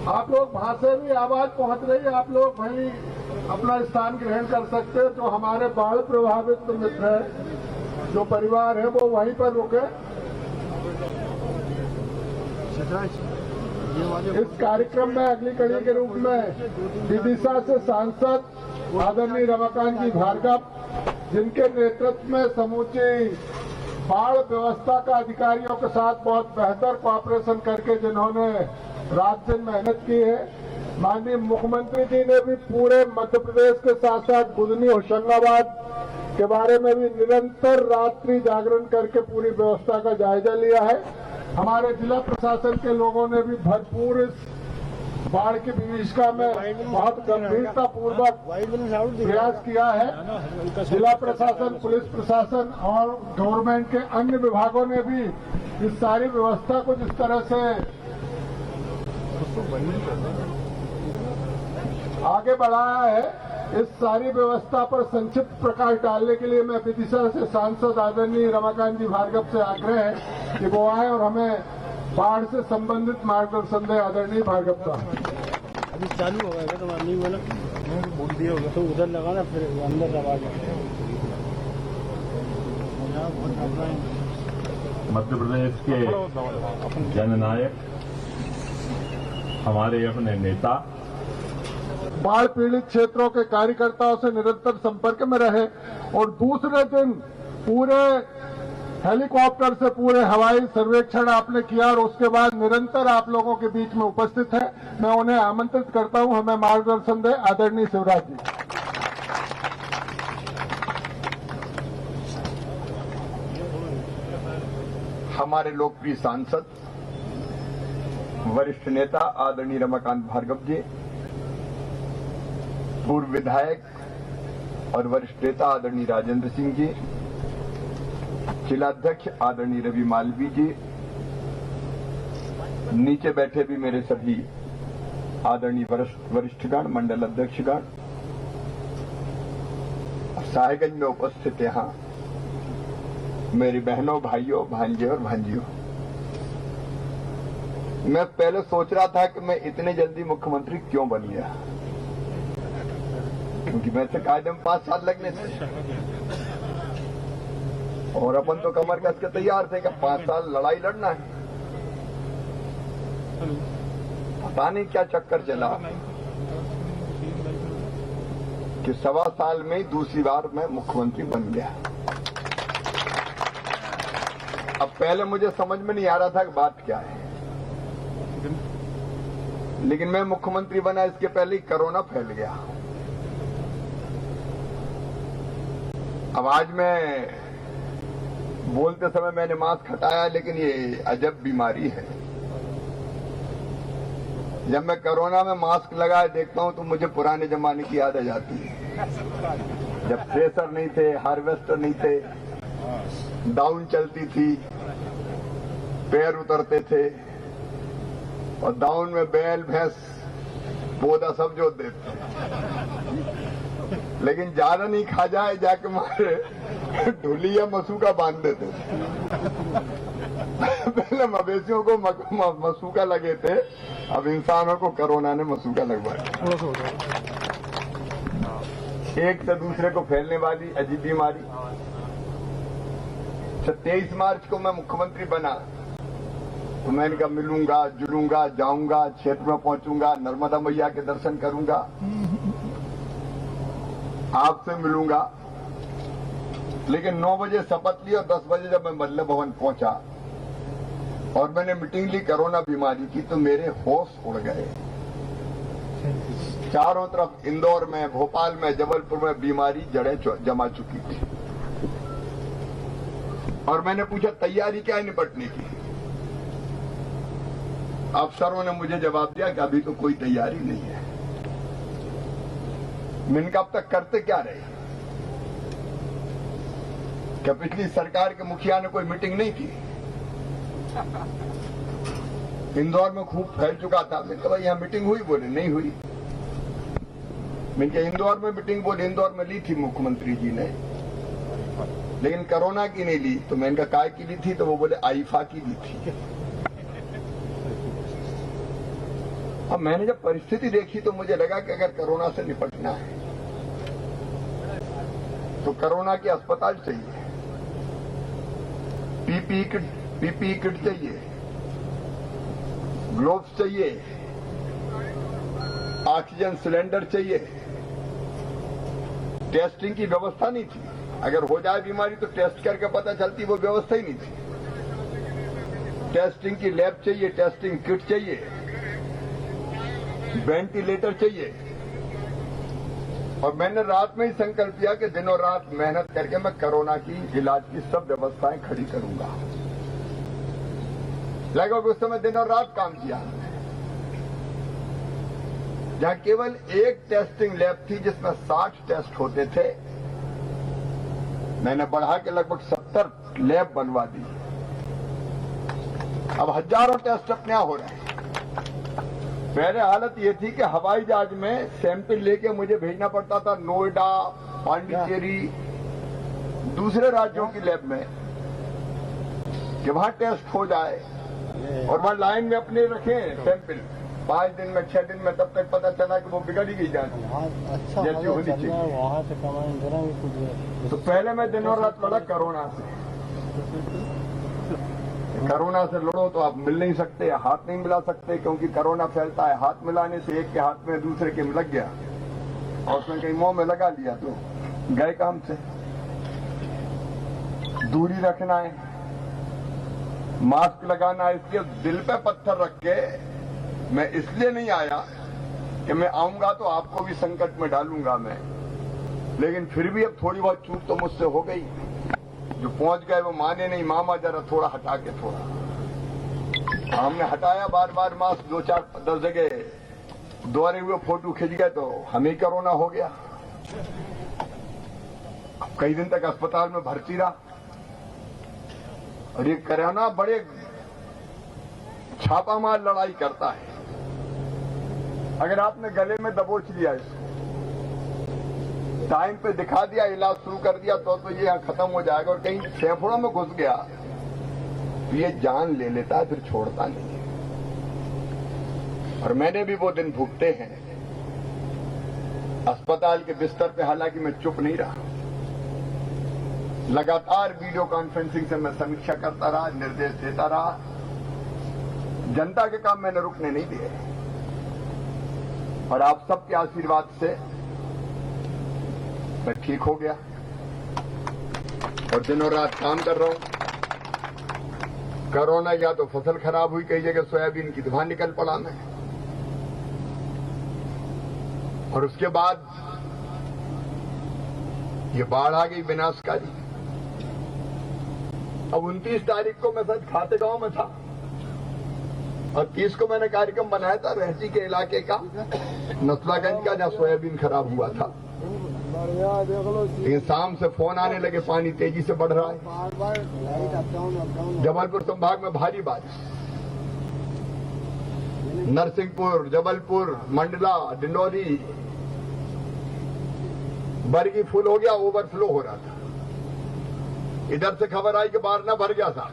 आप लोग वहां से भी आवाज पहुंच रही है, आप लोग भाई अपना स्थान ग्रहण कर सकते हैं। जो हमारे बाढ़ प्रभावित मित्र है, जो परिवार है, वो वहीं पर रुके। इस कार्यक्रम में अगली कड़ी के रूप में विदिशा से सांसद आदरणीय रमाकांत जी भार्गव, जिनके नेतृत्व में समूची बाढ़ व्यवस्था का अधिकारियों के साथ बहुत बेहतर कॉपरेशन करके जिन्होंने रात दिन मेहनत की है, माननीय मुख्यमंत्री जी ने भी पूरे मध्य प्रदेश के साथ साथ बुधनी होशंगाबाद के बारे में भी निरंतर रात्रि जागरण करके पूरी व्यवस्था का जायजा लिया है। हमारे जिला प्रशासन के लोगों ने भी भरपूर इस बाढ़ की विभीषिका में बहुत गंभीरता पूर्वक प्रयास किया है। जिला प्रशासन, पुलिस प्रशासन और गवर्नमेंट के अन्य विभागों ने भी इस सारी व्यवस्था को जिस तरह से आगे बढ़ाया है, इस सारी व्यवस्था पर संक्षिप्त प्रकाश डालने के लिए मैं विदिशा से सांसद आदरणीय रमाकांत जी भार्गव से आग्रह है कि वो आए और हमें बाढ़ से संबंधित मार्गदर्शन दे। आदरणीय भार्गव साहब, अभी चालू हो गया तो नहीं बोला, बोल दिया होगा तो उधर लगाना, फिर अंदर आवाज। मध्य प्रदेश के जननायक, हमारे अपने नेता बाढ़ पीड़ित क्षेत्रों के कार्यकर्ताओं से निरंतर संपर्क में रहे और दूसरे दिन पूरे हेलीकॉप्टर से पूरे हवाई सर्वेक्षण आपने किया और उसके बाद निरंतर आप लोगों के बीच में उपस्थित है। मैं उन्हें आमंत्रित करता हूं, हमें मार्गदर्शन दे। आदरणीय शिवराज जी। हमारे लोकप्रिय सांसद, वरिष्ठ नेता आदरणीय रमाकांत भार्गव जी, पूर्व विधायक और वरिष्ठ नेता आदरणीय राजेंद्र सिंह जी, जिलाध्यक्ष आदरणीय रवि मालवी जी, नीचे बैठे भी मेरे सभी आदरणीय वरिष्ठगण, मंडल अध्यक्षगण, साहेबगंज में उपस्थित यहाँ मेरी बहनों, भाइयों, भांजे और भांजियों, मैं पहले सोच रहा था कि मैं इतने जल्दी मुख्यमंत्री क्यों बन गया, क्योंकि मैं से कायदे में 5 साल लगने थे और अपन तो कमर कस के तैयार थे कि 5 साल लड़ाई लड़ना है। पता नहीं क्या चक्कर चला कि 1.25 साल में ही दूसरी बार मैं मुख्यमंत्री बन गया। अब पहले मुझे समझ में नहीं आ रहा था कि बात क्या है, लेकिन मैं मुख्यमंत्री बना इसके पहले ही कोरोना फैल गया। अब आज मैं बोलते समय मैंने मास्क हटाया, लेकिन ये अजब बीमारी है। जब मैं कोरोना में मास्क लगाए देखता हूं तो मुझे पुराने जमाने की याद आ जाती है, जब थ्रेसर नहीं थे, हार्वेस्टर नहीं थे, डाउन चलती थी, पैर उतरते थे और डाउन में बैल, भैंस, पौधा सब जोत देते थे। लेकिन ज्यादा नहीं खा जाए जाके मारे ढोली या मसूका बांध देते थे। पहले मवेशियों को मसूका लगे थे, अब इंसानों को कोरोना ने मसूका लगवाया। एक से दूसरे को फैलने वाली अजीब बीमारी। 23 मार्च को मैं मुख्यमंत्री बना तो मैंने कहा मिलूंगा, जुलूंगा, जाऊंगा, क्षेत्र में पहुंचूंगा, नर्मदा मैया के दर्शन करूंगा, आपसे मिलूंगा। लेकिन 9 बजे शपथ ली और 10 बजे जब मैं मल्ल भवन पहुंचा और मैंने मीटिंग ली कोरोना बीमारी की, तो मेरे होश उड़ गए। चारों तरफ इंदौर में, भोपाल में, जबलपुर में बीमारी जड़ें जमा चुकी थी। और मैंने पूछा तैयारी क्या है निपटने की? अफसरों ने मुझे जवाब दिया कि अभी तो कोई तैयारी नहीं है। मैंने कहा अब तक करते क्या रहे? क्या पिछली सरकार के मुखिया ने कोई मीटिंग नहीं की? इंदौर में खूब फैल चुका था। मैंने कहा भाई यहाँ मीटिंग हुई? बोले नहीं हुई। मैंने कहा इंदौर में मीटिंग? बोले इंदौर में ली थी मुख्यमंत्री जी ने, लेकिन कोरोना की नहीं ली। तो मैंने कहा काय की ली थी? तो वो बोले आईफा की ली थी। अब मैंने जब परिस्थिति देखी तो मुझे लगा कि अगर कोरोना से निपटना है तो कोरोना के अस्पताल चाहिए, पीपीई किट चाहिए, ग्लोव्स चाहिए, ऑक्सीजन सिलेंडर चाहिए। टेस्टिंग की व्यवस्था नहीं थी। अगर हो जाए बीमारी तो टेस्ट करके पता चलती, वो व्यवस्था ही नहीं थी। टेस्टिंग की लैब चाहिए, टेस्टिंग किट चाहिए, वेंटिलेटर चाहिए। और मैंने रात में ही संकल्प किया कि दिनों रात मेहनत करके मैं कोरोना की इलाज की सब व्यवस्थाएं खड़ी करूंगा। लगभग उस समय दिनों रात काम किया, जहां केवल एक टेस्टिंग लैब थी जिसमें 60 टेस्ट होते थे, मैंने बढ़ा के लगभग 70 लैब बनवा दी। अब हजारों टेस्ट अपने यहां हो रहे हैं। पहले हालत ये थी कि हवाई जहाज में सैंपल लेके मुझे भेजना पड़ता था नोएडा, पांडिचेरी, दूसरे राज्यों की लैब में कि वहां टेस्ट हो जाए और वहां लाइन में अपने रखें सैंपल। 5 दिन में 6 दिन में तब तक पता चला कि वो बिगड़ ही गई जान, अच्छा जैसी होनी चाहिए। वहाँ से कमाएं जरा भी कुछ। तो पहले मैं दिनों रात लड़ा कोरोना से। कोरोना से लड़ो तो आप मिल नहीं सकते, हाथ नहीं मिला सकते, क्योंकि कोरोना फैलता है हाथ मिलाने से। एक के हाथ में दूसरे के लग गया और उसने कहीं मुंह में लगा लिया तो गए काम से। दूरी रखना है, मास्क लगाना है। इसके दिल पे पत्थर रख के मैं इसलिए नहीं आया कि मैं आऊंगा तो आपको भी संकट में डालूंगा मैं, लेकिन फिर भी अब थोड़ी बहुत चूक तो मुझसे हो गई। जो पहुंच गए वो माने नहीं, मामा जरा थोड़ा हटा के थोड़ा। हमने हटाया बार बार मास्क, 2-4-10 जगह दोहरे हुए फोटो खिंच गए तो हमें कोरोना हो गया। कई दिन तक अस्पताल में भर्ती रहा। और ये कोरोना बड़े छापामार लड़ाई करता है। अगर आपने गले में दबोच लिया इसको, टाइम पे दिखा दिया, इलाज शुरू कर दिया तो ये यहां खत्म हो जाएगा। और कहीं फेफड़ों में घुस गया तो ये जान ले लेता है, फिर छोड़ता नहीं है। और मैंने भी वो दिन भुगते हैं अस्पताल के बिस्तर पे। हालांकि मैं चुप नहीं रहा, लगातार वीडियो कॉन्फ्रेंसिंग से मैं समीक्षा करता रहा, निर्देश देता रहा। जनता के काम मैंने रुकने नहीं दिए। और आप सबके आशीर्वाद से मैं ठीक हो गया और दिनों रात काम कर रहा हूं। कोरोना या तो फसल खराब हुई, कई जगह सोयाबीन की दुकान निकल पड़ा मैं। और उसके बाद ये बाढ़ आ गई विनाशकारी। अब 29 तारीख को मैं सच खातेगांव में था और 30 को मैंने कार्यक्रम बनाया था रहती के इलाके का, नसलागंज का, जहां सोयाबीन खराब हुआ था। लेकिन शाम से फोन आने लगे, पानी तेजी से बढ़ रहा है। जबलपुर संभाग में भारी बारिश, नरसिंहपुर, जबलपुर, मंडला, डिंडौरी, बरगी फुल हो गया, ओवरफ्लो हो रहा था। इधर से खबर आई कि बारना भर गया था,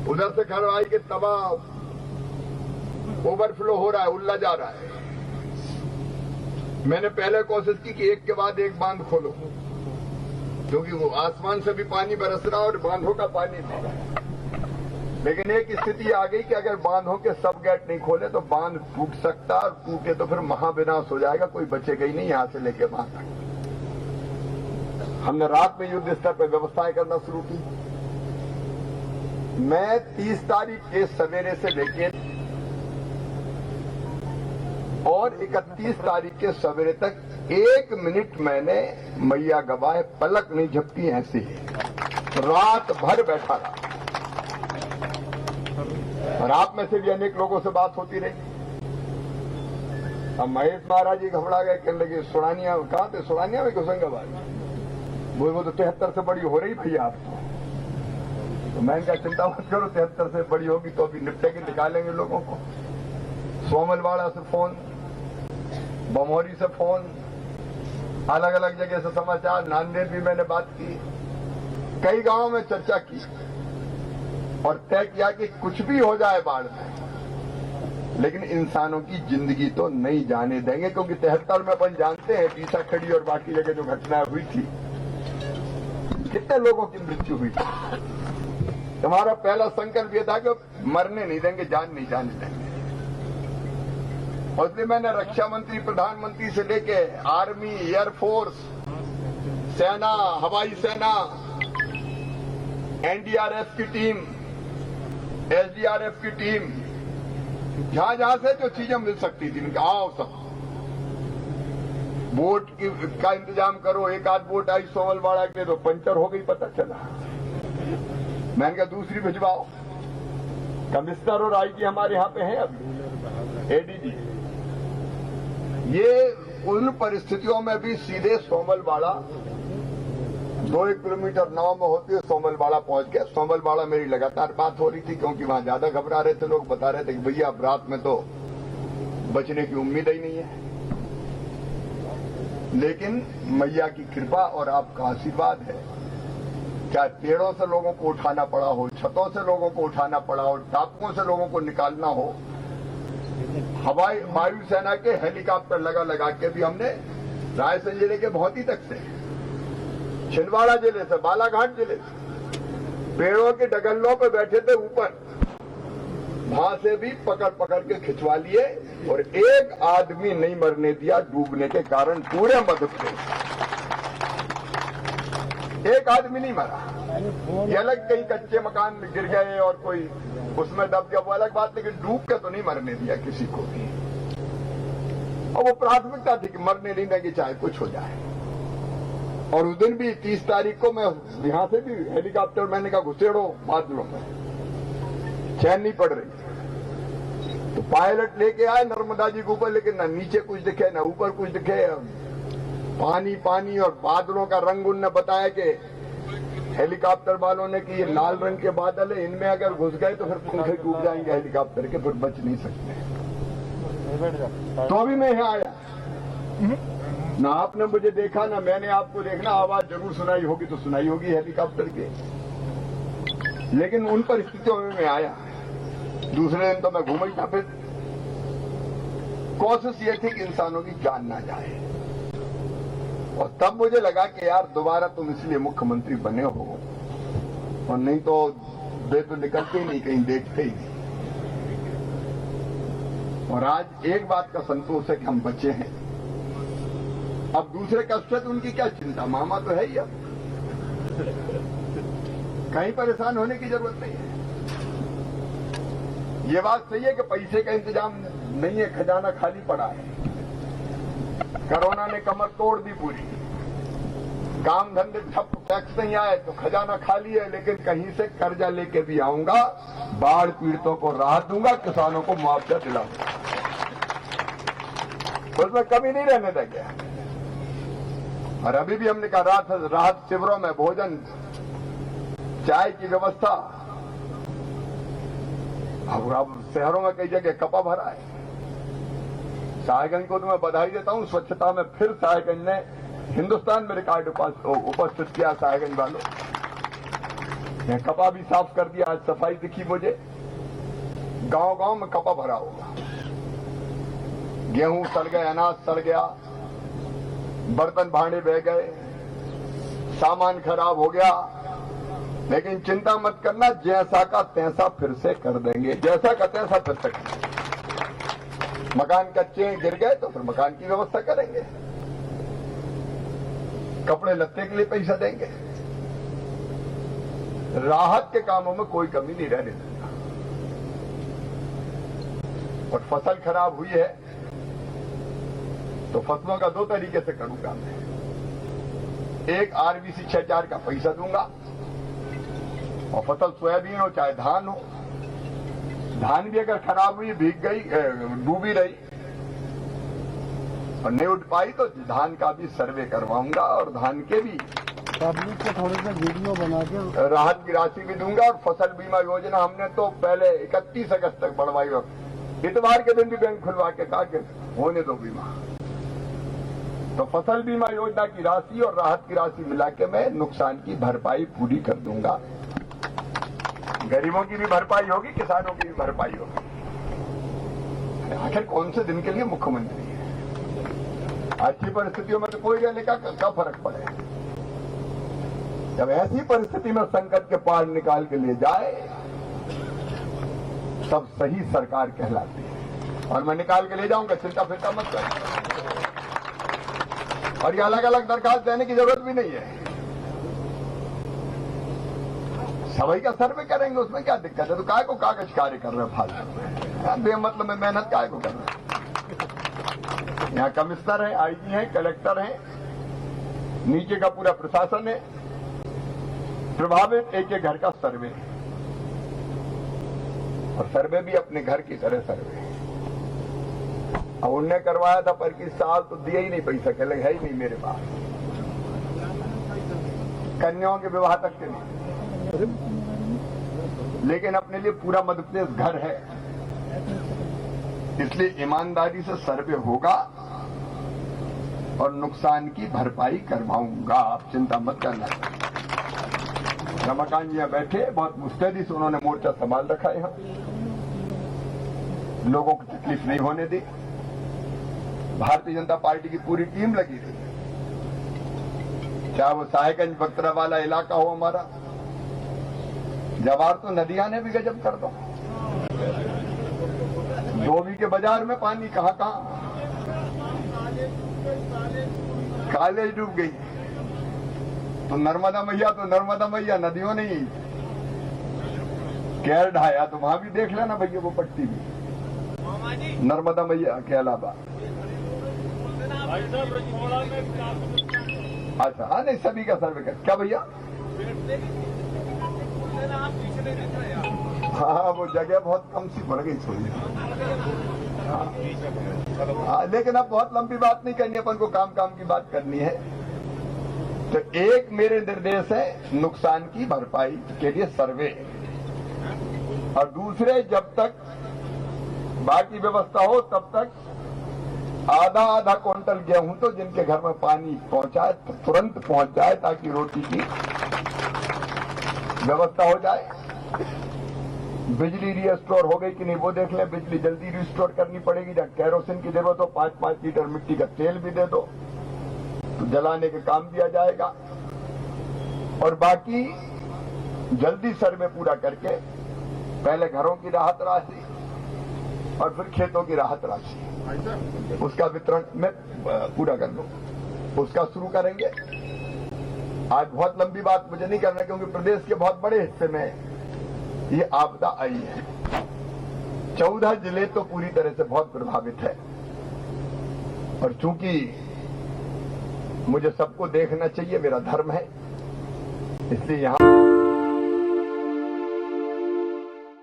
उधर से खबर आई कि तबाह ओवरफ्लो हो रहा है, उल्ला जा रहा है। मैंने पहले कोशिश की कि एक के बाद एक बांध खोलो, क्योंकि वो आसमान से भी पानी बरस रहा और बांधों का पानी भी। लेकिन एक स्थिति आ गई कि अगर बांधों के सब गेट नहीं खोले तो बांध टूट सकता, और टूटे तो फिर महाविनाश हो जाएगा, कोई बचेगा ही नहीं यहां से लेके वहां तक। हमने रात में युद्ध स्तर पर व्यवस्थाएं करना शुरू की। मैं 30 तारीख के सवेरे से लेके और 31 तारीख के सवेरे तक 1 मिनट मैंने मैया गवाए पलक नहीं झपकी, ऐसे ही रात भर बैठा रहा। और आप में से भी अनेक लोगों से बात होती रही। अब महेश महाराज जी घबरा गए, कहने लगे सुड़ानिया कहां थे, सुड़ानिया में होशंगाबाद। वो तो 73 से बड़ी हो रही भैया आप तो मैंने कहा चिंता मत करो, 73 से बड़ी होगी तो अभी निपटे के निकालेंगे लोगों को। सोमलवाड़ा से फोन, बमोरी से फोन, अलग अलग जगह से समाचार, नांदेड़ भी मैंने बात की, कई गांवों में चर्चा की और तय किया कि कुछ भी हो जाए बाढ़ में, लेकिन इंसानों की जिंदगी तो नहीं जाने देंगे, क्योंकि 73 में अपन जानते हैं पीछा खड़ी और बाकी जगह जो घटनाएं हुई थी, कितने लोगों की मृत्यु हुई थी। हमारा पहला संकल्प यह था कि मरने नहीं देंगे, जान नहीं जाने देंगे। और इसलिए मैंने रक्षा मंत्री, प्रधानमंत्री से लेके आर्मी, एयरफोर्स, सेना, हवाई सेना, एनडीआरएफ की टीम, एसडीआरएफ की टीम, जहां जहां से जो चीजें मिल सकती थी उनके आओ सब, बोट का इंतजाम करो। एक आध बोट आई सोमलवाड़ा के तो पंचर हो गई, पता चला। मैंने कहा दूसरी भिजवाओ। कमिश्नर और आईजी हमारे यहाँ पे हैं अभी, एडीजी। ये उन परिस्थितियों में भी सीधे सोमलवाड़ा 2-1 किलोमीटर नाव में होती है, सोमलवाड़ा पहुंच गए। सोमलवाड़ा मेरी लगातार बात हो रही थी, क्योंकि वहां ज्यादा घबरा रहे थे लोग, बता रहे थे कि भैया अब रात में तो बचने की उम्मीद ही नहीं है। लेकिन मैया की कृपा और आपका आशीर्वाद है, क्या पेड़ों से लोगों को उठाना पड़ा हो, छतों से लोगों को उठाना पड़ा हो, टापुओं से लोगों को निकालना हो, हवाई वायुसेना के हेलीकॉप्टर लगा के भी हमने रायसेन जिले के भौती तक से, छिंदवाड़ा जिले से, बालाघाट जिले से, पेड़ों के डगलों पे बैठे थे ऊपर, वहां से भी पकड़ के खिंचवा लिए और एक आदमी नहीं मरने दिया डूबने के कारण पूरे मध्य प्रदेश। एक आदमी नहीं मरा। ये अलग कहीं कच्चे मकान गिर गए और कोई उसमें दब गया, वो अलग बात, लेकिन डूब के तो नहीं मरने दिया किसी को भी। और वो प्राथमिकता थी कि मरने नहीं देंगे चाहे कुछ हो जाए। और उस दिन भी 30 तारीख को मैं यहां से भी हेलीकॉप्टर, मैंने कहा घुसेड़ो बादलों में, चैन नहीं पड़ रही, तो पायलट लेके आए नर्मदा जी के ऊपर, लेकिन ना नीचे कुछ दिखे ना ऊपर कुछ दिखे, पानी पानी और बादलों का रंग। उनने बताया कि हेलीकॉप्टर वालों ने कि ये लाल रंग के बादल है, इनमें अगर घुस गए तो फिर पंखे डूब जाएंगे हेलीकॉप्टर के, फिर बच नहीं सकते। तो अभी मैं यहाँ आया, ना आपने मुझे देखा ना मैंने आपको देखना, आवाज जरूर सुनाई होगी तो सुनाई होगी हेलीकॉप्टर के, लेकिन उन परिस्थितियों में मैं आया। दूसरे दिन तो मैं घूम ही था। फिर कोशिश ये थी कि इंसानों की जान ना जाए, और तब मुझे लगा कि यार दोबारा तुम इसलिए मुख्यमंत्री बने हो, और नहीं तो वे तो निकलते ही नहीं, कहीं देखते ही नहीं। और आज एक बात का संतोष है कि हम बचे हैं। अब दूसरे कष्ट से तो उनकी क्या चिंता, मामा तो है ही, अब कहीं परेशान होने की जरूरत नहीं है। ये बात सही है कि पैसे का इंतजाम नहीं है, खजाना खाली पड़ा है। कोरोना ने कमर तोड़ दी पूरी, काम धंधे ठप, टैक्स नहीं आए तो खजाना खाली है। लेकिन कहीं से कर्जा लेके भी आऊंगा, बाढ़ पीड़ितों को राहत दूंगा, किसानों को मुआवजा दिलाऊंगा, उसमें कमी नहीं रहने देंगे। और अभी भी हमने कहा राहत शिविरों में भोजन, चाय की व्यवस्था। अब शहरों में कई जगह कपा भरा है। साहेबगंज को तो मैं बधाई देता हूं, स्वच्छता में फिर साहेबगंज ने हिंदुस्तान में रिकॉर्ड उपस्थित किया। साहेबगंज वालों ने कपा भी साफ कर दिया, आज सफाई दिखी मुझे। गांव गांव में कपा भरा होगा, गेहूं सड़ गए, अनाज सड़ गया, बर्तन भांडे बह गए, सामान खराब हो गया। लेकिन चिंता मत करना, जैसा का तैसा फिर से कर देंगे, जैसा का तैसा फिर से करेंगे। मकान कच्चे गिर गए तो फिर मकान की व्यवस्था करेंगे, कपड़े लत्ते के लिए पैसा देंगे। राहत के कामों में कोई कमी नहीं रहने देगा। और फसल खराब हुई है तो फसलों का 2 तरीके से करूंगा मैं। एक आरबीसी 6000 का पैसा दूंगा, और फसल सोयाबीन हो चाहे धान हो, धान भी अगर खराब हुई, भीग गई, डूबी रही और नहीं उठ पाई तो धान का भी सर्वे करवाऊंगा, और धान के भी पब्लिक को थोड़े से वीडियो बना के राहत की राशि भी दूंगा। और फसल बीमा योजना हमने तो पहले 31 अगस्त तक बढ़वाई, और इतवार के दिन भी बैंक खुलवा के कहा कि होने दो बीमा। तो फसल बीमा योजना की राशि और राहत की राशि मिला के मैं नुकसान की भरपाई पूरी कर दूंगा। गरीबों की भी भरपाई होगी, किसानों की भी भरपाई होगी। आखिर कौन से दिन के लिए मुख्यमंत्री है? अच्छी परिस्थितियों में तो कोई रहने का क्या फर्क पड़े? जब ऐसी परिस्थिति में संकट के पार निकाल के ले जाए तब सही सरकार कहलाती है। और मैं निकाल के ले जाऊंगा, चिंता फिरता मत कर। और ये अलग अलग दरखास्त देने की जरूरत भी नहीं है, सभी का सर्वे करेंगे, उसमें क्या दिक्कत है? तो काय को कागज कार्य कर रहे फालतू बेमतलब में मेहनत काय को कर रहे? यहाँ कमिश्नर है, आईजी है, कलेक्टर है, नीचे का पूरा प्रशासन है, प्रभावित एक एक घर का सर्वे, और सर्वे भी अपने घर की तरह सर्वे। अब उनने करवाया था पर किस साल तो दिया ही नहीं पैसा, कह लगे है ही नहीं मेरे पास, कन्याओं के विवाह तक के नहीं। लेकिन अपने लिए पूरा मध्य प्रदेश घर है, इसलिए ईमानदारी से सर्वे होगा और नुकसान की भरपाई करवाऊंगा, आप चिंता मत करना। रमाकांत जी बैठे बहुत मुस्तैदी से उन्होंने मोर्चा संभाल रखा है, लोगों को तकलीफ नहीं होने दी। भारतीय जनता पार्टी की पूरी टीम लगी थी, चाहे वो साहेबगंज बख्तरा वाला इलाका हो हमारा, जवार तो नदियां ने भी गजब कर दो, धोबी के बाजार में पानी कहां कॉलेज डूब गई, तो नर्मदा मैया नदियों ने ही कहर ढाया, तो वहां भी देख लेना भैया वो पट्टी भी नर्मदा मैया के अलावा। अच्छा हाँ, नहीं सभी का सर्वे कर क्या भैया? हाँ वो जगह बहुत कम सी पड़ गई थोड़ी। हाँ लेकिन अब बहुत लंबी बात नहीं करनी, अपन को काम की बात करनी है। तो एक मेरे निर्देश है नुकसान की भरपाई के लिए सर्वे, और दूसरे जब तक बाकी व्यवस्था हो तब तक आधा क्विंटल गेहूं तो जिनके घर में पानी पहुंचाए तो तुरंत पहुंच जाए, ताकि रोटी की व्यवस्था हो जाए। बिजली रिस्टोर हो गई कि नहीं वो देख लें, बिजली जल्दी रिस्टोर करनी पड़ेगी। जब केरोसिन की जरूरत हो 5-5 लीटर मिट्टी का तेल भी दे दो तो जलाने के काम दिया जाएगा। और बाकी जल्दी सर्वे पूरा करके पहले घरों की राहत राशि और फिर खेतों की राहत राशि, उसका वितरण में पूरा कर लो, उसका शुरू करेंगे। आज बहुत लंबी बात मुझे नहीं करना, क्योंकि प्रदेश के बहुत बड़े हिस्से में ये आपदा आई है। 14 जिले तो पूरी तरह से बहुत प्रभावित है, और चूंकि मुझे सबको देखना चाहिए, मेरा धर्म है, इसलिए यहां